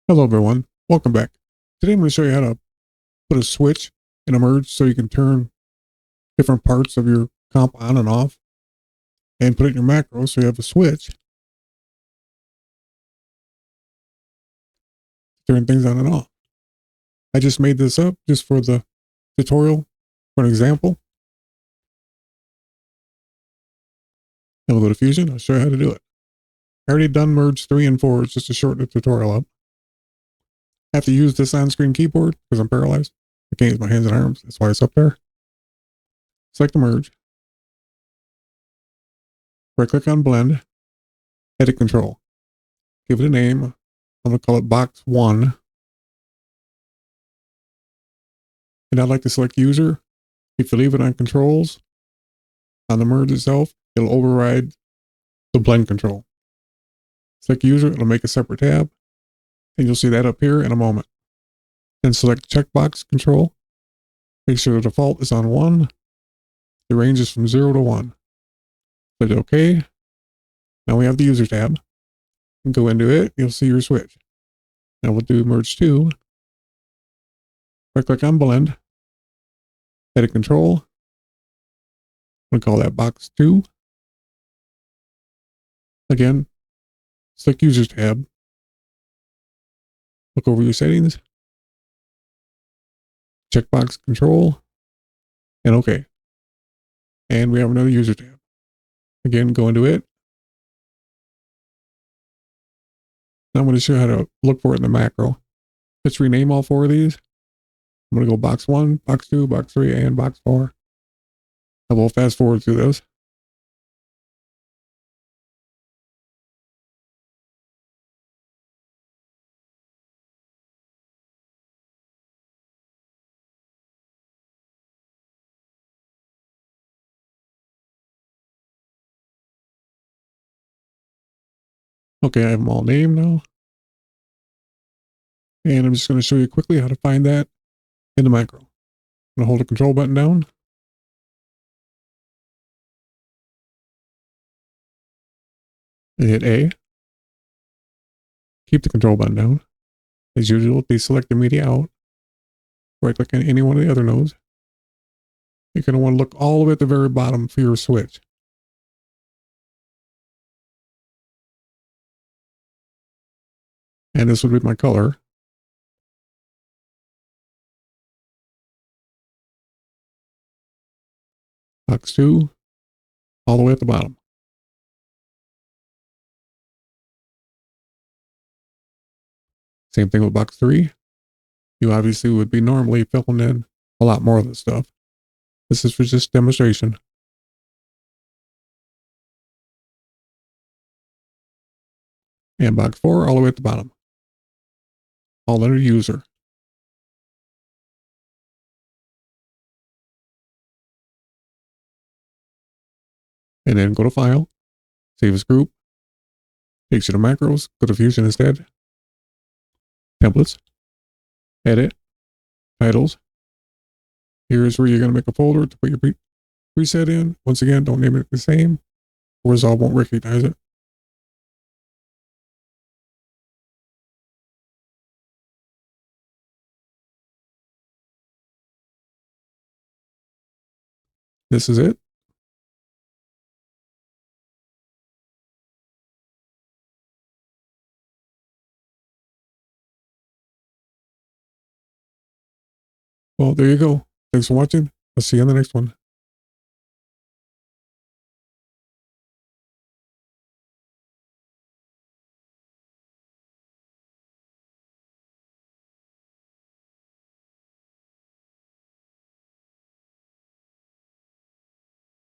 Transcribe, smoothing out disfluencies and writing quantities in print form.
Hello everyone, welcome back. Today I'm going to show you how to put a switch in a merge so you can turn different parts of your comp on and off and put it in your macro so you have a switch to turn things on and off. I just made this up just for the tutorial for an example. And we'll go to Fusion, I'll show you how to do it. I already done merge 3 and 4, it's just to shorten the tutorial up. I have to use this on-screen keyboard because I'm paralyzed. I can't use my hands and arms, that's why it's up there. Select the merge. Right click on blend, edit control. Give it a name. I'm going to call it box 1. And I'd like to select user. If you leave it on controls, on the merge itself, it'll override the blend control. Select user, it'll make a separate tab, and you'll see that up here in a moment. Then select checkbox control. Make sure the default is on 1. The range is from 0 to 1. Click OK. Now we have the user tab. And go into it, you'll see your switch. Now we'll do merge 2. Right click on blend, edit control. We'll call that box 2. Again, select users tab. Look over your settings. Checkbox control. And OK. And we have another user tab. Again, go into it. Now I'm going to show you how to look for it in the macro. Let's rename all 4 of these. I'm going to go box 1, box 2, box 3, and box 4. I will fast forward through this. Okay, I have them all named now. And I'm just going to show you quickly how to find that in the macro. I'm going to hold the control button down. And hit A. Keep the control button down. As usual, deselect the media out. Right click on any one of the other nodes. You're going to want to look all the way at the very bottom for your switch. And this would be my color. Box 2, all the way at the bottom. Same thing with box 3. You obviously would be normally filling in a lot more of this stuff. This is for just demonstration. And box 4, all the way at the bottom. All under user. And then go to file, save as group, takes you to macros, go to Fusion instead, templates, edit, titles. Here's where you're going to make a folder to put your preset in. Once again, don't name it the same, or Resolve won't recognize it. This is it. Well, there you go. Thanks for watching. I'll see you on the next one.